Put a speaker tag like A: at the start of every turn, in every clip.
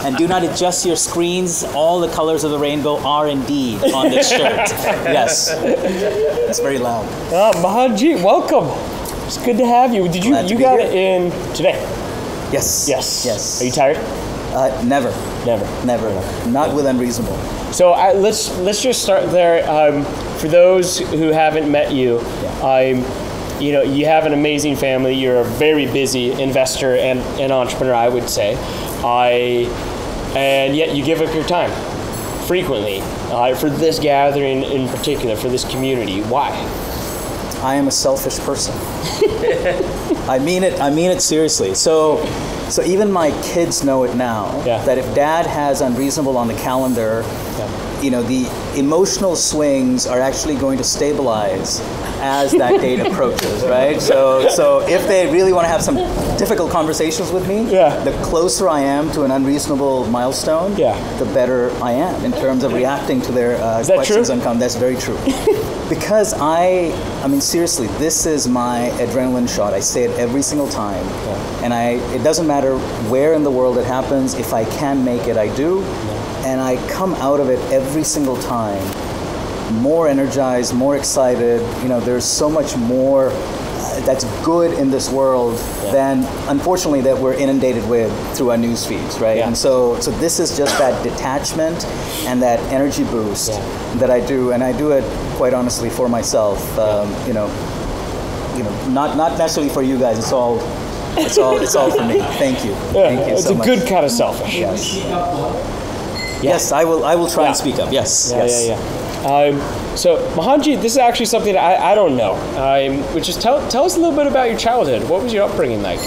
A: And do not adjust your screens. All the colors of the rainbow are indeed on this shirt. Yes. It's very loud.
B: Mohanjit, welcome. It's good to have you. Did you got it in today?
A: Yes.
B: Are you tired?
A: Never. Not with Unreasonable.
B: So let's just start there. For those who haven't met you, you have an amazing family. You're a very busy investor and entrepreneur, I would say. And yet you give up your time frequently for this gathering in particular, for this community. Why?
A: I am a selfish person. I mean it seriously. So even my kids know it now, that if Dad has Unreasonable on the calendar, the emotional swings are actually going to stabilize as that date approaches, right? So if they really want to have some difficult conversations with me, the closer I am to an Unreasonable milestone, the better I am in terms of reacting to their questions and comments. That's very true. Because I mean, seriously, this is my adrenaline shot. I say it every single time. And it doesn't matter where in the world it happens. If I can make it, I do. And I come out of it every single time more energized, more excited. There's so much more that's good in this world than, unfortunately, that we're inundated with through our news feeds, right? And so this is just that detachment and that energy boost that I do, and I do it quite honestly for myself. Not necessarily for you guys. It's all for me. Thank you. Thank you so much.
B: It's a good kind of selfish.
A: Yes, I will try and speak up. Yes.
B: So Mohanjit, this is actually something that I don't know. Which is tell us a little bit about your childhood. What was your upbringing like?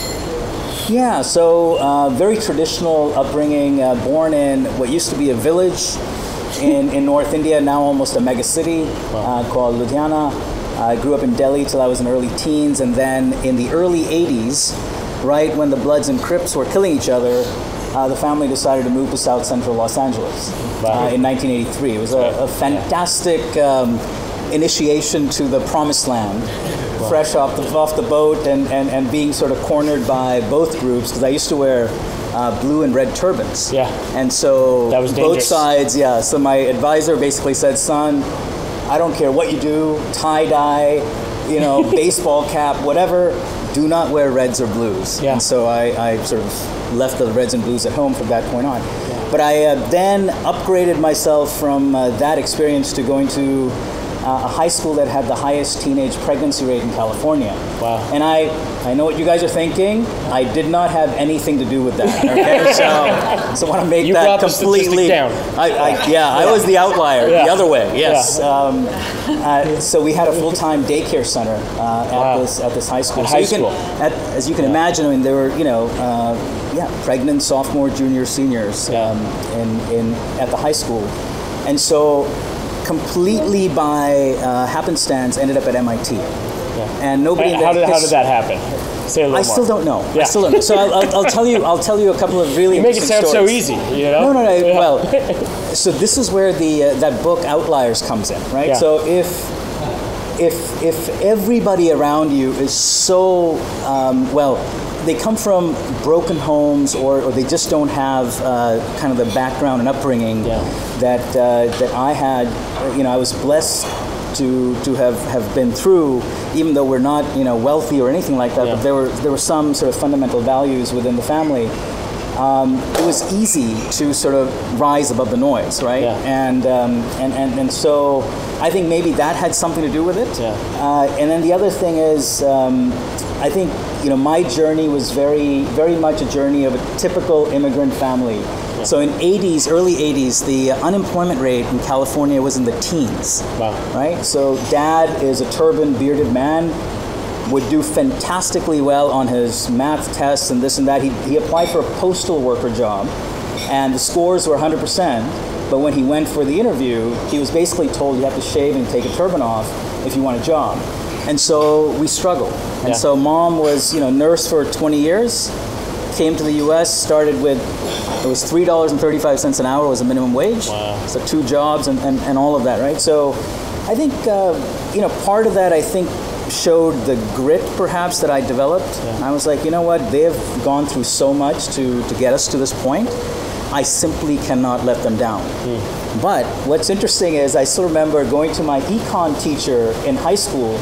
A: Yeah, so very traditional upbringing. Born in what used to be a village in North India, now almost a mega city called Ludhiana. I grew up in Delhi till I was in early teens, and then in the early 80s, right when the Bloods and Crips were killing each other, the family decided to move to South Central Los Angeles in 1983. It was a fantastic initiation to the promised land, fresh off the boat and being sort of cornered by both groups, because I used to wear blue and red turbans. And so
B: that was
A: both sides, So my advisor basically said, son, I don't care what you do, tie-dye, baseball cap, whatever, do not wear reds or blues. And so I sort of left the reds and blues at home from that point on. But I then upgraded myself from that experience to going to a high school that had the highest teenage pregnancy rate in California. And I know what you guys are thinking. I did not have anything to do with that. Okay, so I want to make that completely
B: down.
A: I was the outlier, the other way. Yes. So we had a full-time daycare center at this high school. As you can imagine, I mean, there were pregnant sophomore, junior, seniors at the high school, and so completely by happenstance ended up at MIT. And nobody.
B: How did that happen? Say a little more.
A: I still don't know. So I'll tell you a couple of really.
B: You make it sound
A: stories.
B: so easy,
A: No. Well, so this is where that book Outliers comes in, right? So if everybody around you is so they come from broken homes, or they just don't have kind of the background and upbringing that I had. I was blessed to have been through, even though we're not wealthy or anything like that. But there were some sort of fundamental values within the family. It was easy to sort of rise above the noise, right? And so I think maybe that had something to do with it. And then the other thing is, I think my journey was very, very much a journey of a typical immigrant family. So in early 80s, the unemployment rate in California was in the teens. Right? So Dad is a turban, bearded man, would do fantastically well on his math tests and this and that. He applied for a postal worker job, and the scores were 100%. But when he went for the interview, he was basically told you have to shave and take a turban off if you want a job. And so we struggled. And so Mom was, nurse for 20 years, came to the U.S., started with, it was $3.35 an hour was the minimum wage. So 2 jobs and all of that, right? So I think, part of that, I think, showed the grit perhaps that I developed. I was like, you know what, they have gone through so much to get us to this point. I simply cannot let them down. But what's interesting is I still remember going to my econ teacher in high school.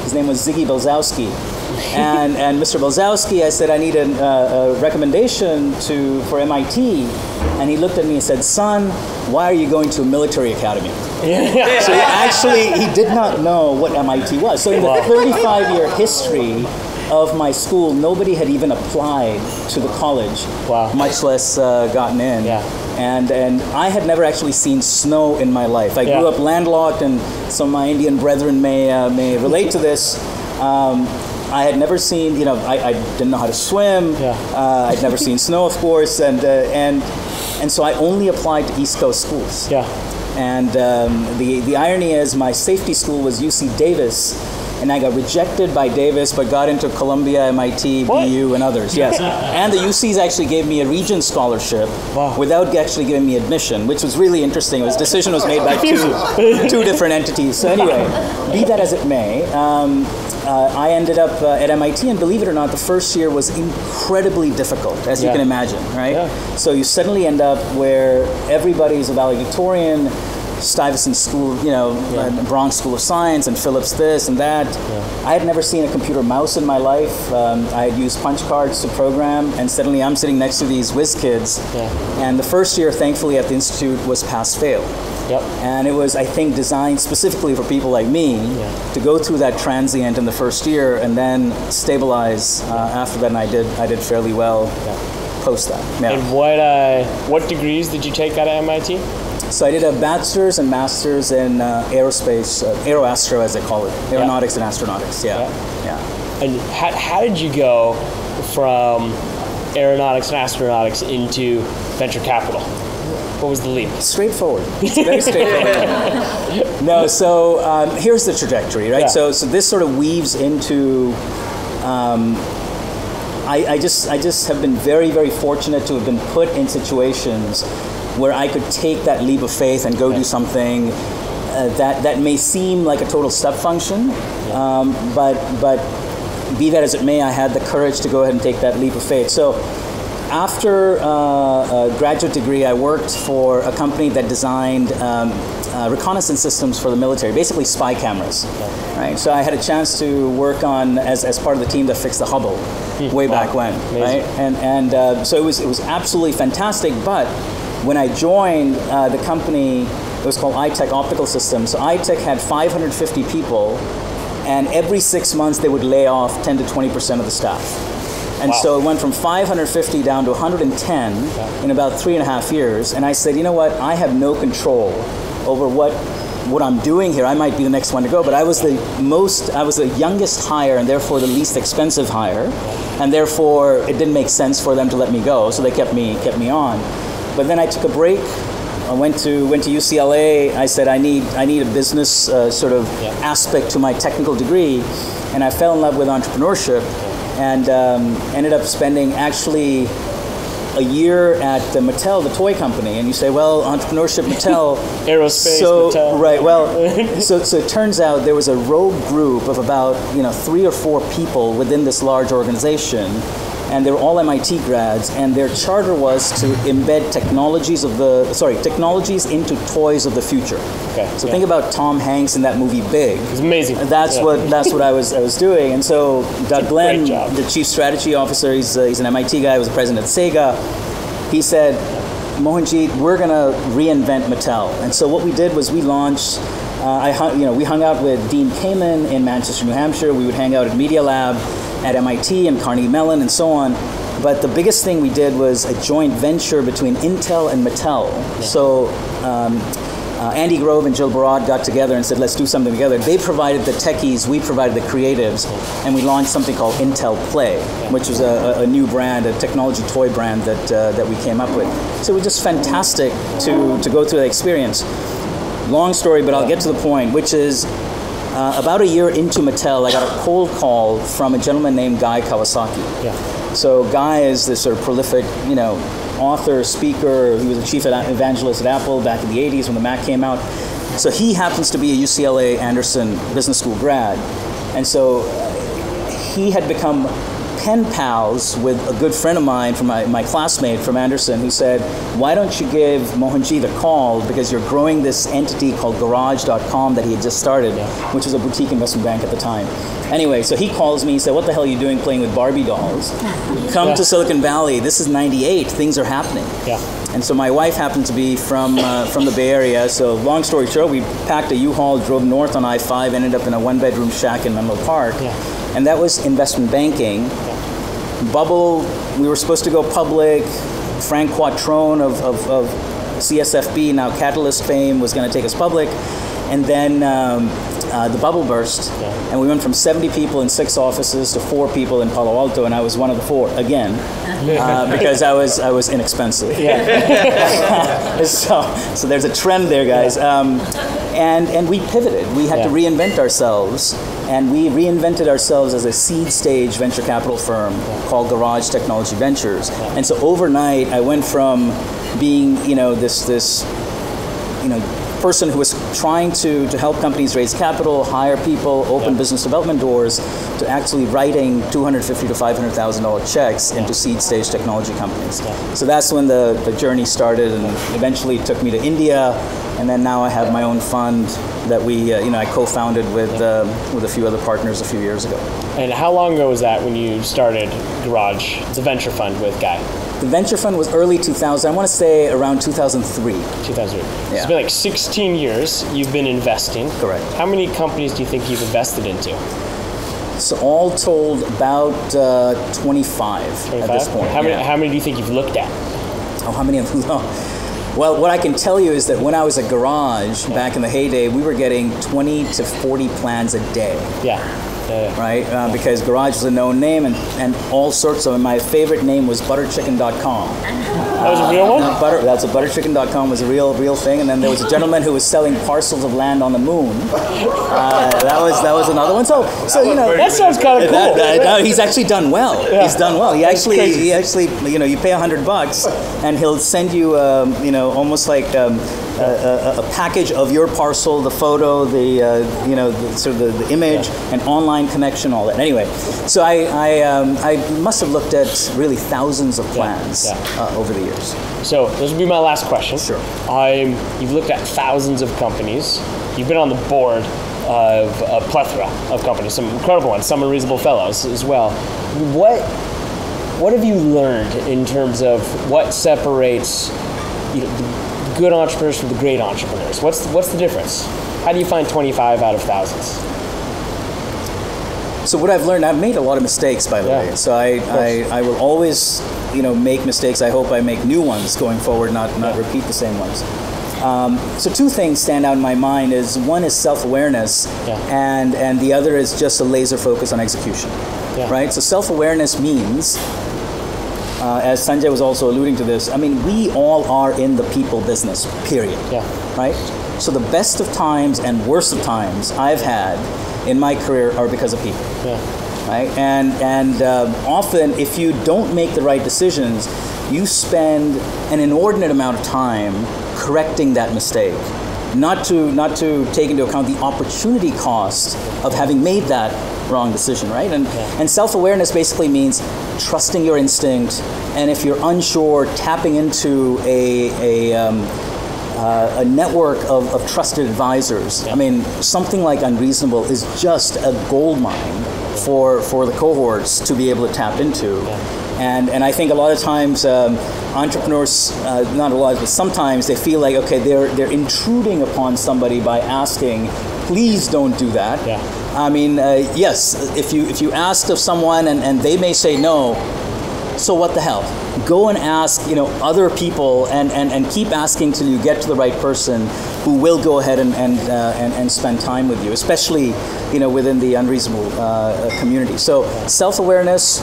A: His name was Ziggy Belzowski. And Mr. Belzowski, I said, I need a recommendation for MIT. And he looked at me and said, son, why are you going to a military academy? So he did not know what MIT was. So in the 35-year history of my school, nobody had even applied to the college, much less gotten in. And I had never actually seen snow in my life. I grew up landlocked, and some of my Indian brethren may relate to this. I had never seen, I didn't know how to swim. I'd never seen snow, of course, and so I only applied to East Coast schools. And the irony is, my safety school was UC Davis, and I got rejected by Davis, but got into Columbia, MIT, BU, and others. Yes, and the UCs actually gave me a Regents scholarship without actually giving me admission, which was really interesting. The decision was made by two different entities. So anyway, be that as it may. I ended up at MIT, and believe it or not, the first year was incredibly difficult, as you can imagine, right? So you suddenly end up where everybody's a valedictorian, Stuyvesant School, Bronx School of Science, and Phillips this and that. I had never seen a computer mouse in my life. I had used punch cards to program, and suddenly I'm sitting next to these whiz kids. And the first year, thankfully, at the Institute was pass-fail. And it was, I think, designed specifically for people like me to go through that transient in the first year and then stabilize after that, and I did fairly well post that.
B: And what degrees did you take out of MIT?
A: So I did a bachelor's and master's in aerospace, aeroastro as they call it, aeronautics and astronautics.
B: And how did you go from aeronautics and astronautics into venture capital? What was the leap? Straightforward.
A: It's very straightforward. No, so here's the trajectory, right? So this sort of weaves into. I just have been very, very fortunate to have been put in situations where I could take that leap of faith and go do something that may seem like a total step function, but be that as it may, I had the courage to go ahead and take that leap of faith. So after a graduate degree, I worked for a company that designed reconnaissance systems for the military, basically spy cameras. Right? So I had a chance to work on as part of the team that fixed the Hubble way back when. Right? And so it was absolutely fantastic. But when I joined the company, it was called iTech Optical Systems. So iTech had 550 people, and every 6 months they would lay off 10 to 20% of the staff. And so it went from 550 down to 110 in about 3.5 years. And I said, you know what? I have no control over what I'm doing here. I might be the next one to go, but I was the youngest hire, and therefore the least expensive hire, and therefore it didn't make sense for them to let me go. So they kept me on. But then I took a break. I went to UCLA. I said I need a business sort of aspect to my technical degree, and I fell in love with entrepreneurship. And ended up spending actually a year at Mattel, the toy company. And you say, well, entrepreneurship, Mattel.
B: Aerospace, Mattel.
A: Right, well, so it turns out there was a rogue group of about 3 or 4 people within this large organization. And they were all MIT grads, and their charter was to embed technologies into toys of the future. So think about Tom Hanks in that movie Big.
B: It's amazing.
A: That's what I was doing. And so Doug Glenn, the chief strategy officer, he's an MIT guy, was the president of Sega. He said, Mohanjit, we're going to reinvent Mattel. And so what we did was we launched. We hung out with Dean Kamen in Manchester, New Hampshire. We would hang out at Media Lab at MIT and Carnegie Mellon and so on. But the biggest thing we did was a joint venture between Intel and Mattel. So Andy Grove and Jill Barad got together and said, let's do something together. They provided the techies, we provided the creatives, and we launched something called Intel Play, which was a new brand, a technology toy brand that we came up with. So it was just fantastic to go through that experience. Long story, but I'll get to the point, which is about a year into Mattel, I got a cold call from a gentleman named Guy Kawasaki. So Guy is this sort of prolific, author, speaker. He was a chief evangelist at Apple back in the 80s when the Mac came out. So he happens to be a UCLA Anderson Business School grad. And so he had become pen pals with a good friend of mine, from my classmate from Anderson, who said, why don't you give Mohanjit a call, because you're growing this entity called Garage.com that he had just started, which was a boutique investment bank at the time. Anyway, so he calls me, he said, what the hell are you doing playing with Barbie dolls? Come to Silicon Valley. This is 98. Things are happening.
B: Yeah.
A: And so my wife happened to be from the Bay Area. So long story short, we packed a U-Haul, drove north on I-5, ended up in a one-bedroom shack in Menlo Park.
B: Yeah.
A: And that was investment banking. Yeah. Bubble, we were supposed to go public. Frank Quattrone of CSFB, now Catalyst fame, was going to take us public. And then the bubble burst, and we went from 70 people in 6 offices to 4 people in Palo Alto, and I was one of the 4 again, because I was inexpensive. Yeah. So there's a trend there, guys. And we pivoted. We had to reinvent ourselves, and we reinvented ourselves as a seed stage venture capital firm called Raj Technology Ventures. And so overnight, I went from being, this person who was trying to help companies raise capital, hire people, open business development doors, to actually writing $250,000 to $500,000 checks into seed stage technology companies. So that's when the journey started, and eventually took me to India, and then now I have my own fund that I co-founded with a few other partners a few years ago.
B: And how long ago was that when you started Garage, the venture fund with Guy?
A: The venture fund was early 2000. I want to say around 2003. 2003.
B: Yeah. It's been like 16 years you've been investing.
A: Correct.
B: How many companies do you think you've invested into?
A: So all told, about 25 at this point.
B: How many do you think you've looked at?
A: Oh, how many of them? Well, what I can tell you is that when I was at Garage back in the heyday, we were getting 20 to 40 plans a day.
B: Yeah.
A: Right? Because Garage was a known name, and all sorts of them. My favorite name was butterchicken.com.
B: That was a real one?
A: That's a butterchicken.com was a real thing. And then there was a gentleman who was selling parcels of land on the moon. That was another one. So
B: that sounds kind of cool.
A: He's actually done well. Yeah. He's done well. He actually you pay $100 and he'll send you almost like a package of your parcel, the photo, the image, and online connection, all that. Anyway, so I must have looked at really thousands of plans over the years.
B: So this will be my last question.
A: Sure.
B: You've looked at thousands of companies. You've been on the board of a plethora of companies, some incredible ones, some Unreasonable fellows as well. What have you learned in terms of what separates the good entrepreneurs from the great entrepreneurs? What's the difference? How do you find 25 out of thousands?
A: So what I've learned, I've made a lot of mistakes, by the way. So I will always, make mistakes. I hope I make new ones going forward, not repeat the same ones. So 2 things stand out in my mind. One is self-awareness, and the other is just a laser focus on execution. Yeah. Right? So self-awareness means, as Sanjay was also alluding to this, we all are in the people business, period. Yeah. Right? So the best of times and worst of times I've had in my career are because of people. Yeah. Right? And often, if you don't make the right decisions, you spend an inordinate amount of time correcting that mistake, not to take into account the opportunity cost of having made that wrong decision, right? And self-awareness basically means trusting your instinct, and if you're unsure, tapping into a network of trusted advisors. Something like Unreasonable is just a gold mine for the cohorts to be able to tap into. And I think a lot of times entrepreneurs, not a lot, but sometimes they feel like, okay, they're intruding upon somebody by asking, please don't do that. Yes, if you ask of someone and they may say no, so what the hell? Go and ask, other people and keep asking till you get to the right person who will go ahead and spend time with you, especially, within the Unreasonable community. So self-awareness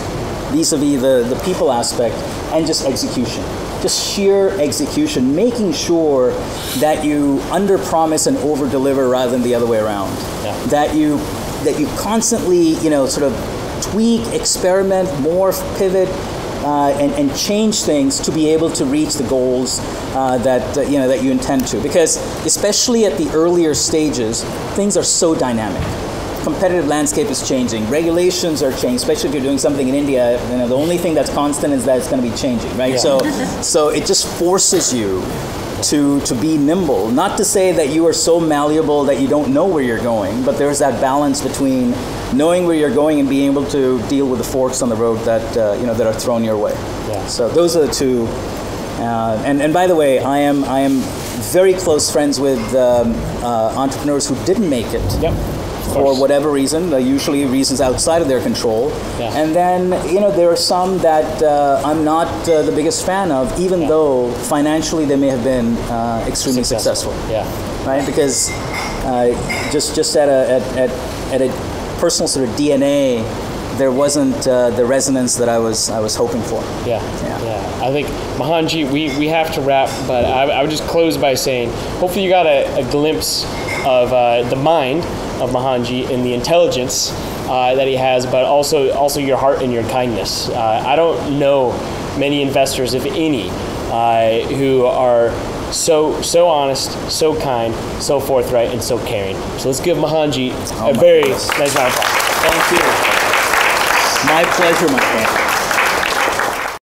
A: vis-a-vis the people aspect, and just execution. Just sheer execution, making sure that you under-promise and over-deliver rather than the other way around. Yeah. That you constantly, sort of tweak, experiment, morph, pivot, and change things to be able to reach the goals that you intend to. Because especially at the earlier stages, things are so dynamic. competitive landscape is changing. Regulations are changing, especially if you're doing something in India. The only thing that's constant is that it's going to be changing, right?
B: Yeah.
A: So it just forces you to be nimble. Not to say that you are so malleable that you don't know where you're going, but there's that balance between knowing where you're going and being able to deal with the forks on the road that that are thrown your way.
B: Yeah.
A: So those are the two. And by the way, I am very close friends with entrepreneurs who didn't make it.
B: Yep.
A: For whatever reason, usually reasons outside of their control.
B: Yeah.
A: And then, there are some that I'm not the biggest fan of, even though financially they may have been extremely successful.
B: Yeah.
A: Right? Because just at a personal sort of DNA, there wasn't the resonance that I was hoping for.
B: Yeah. I think, Mohanjit, we have to wrap, but I would just close by saying, hopefully you got a glimpse of the mind of Mohanjit and the intelligence that he has, but also your heart and your kindness. I don't know many investors, if any, who are so honest, so kind, so forthright, and so caring. So let's give Mohanjit a very nice round of applause.
A: Thank you. My pleasure, my friend.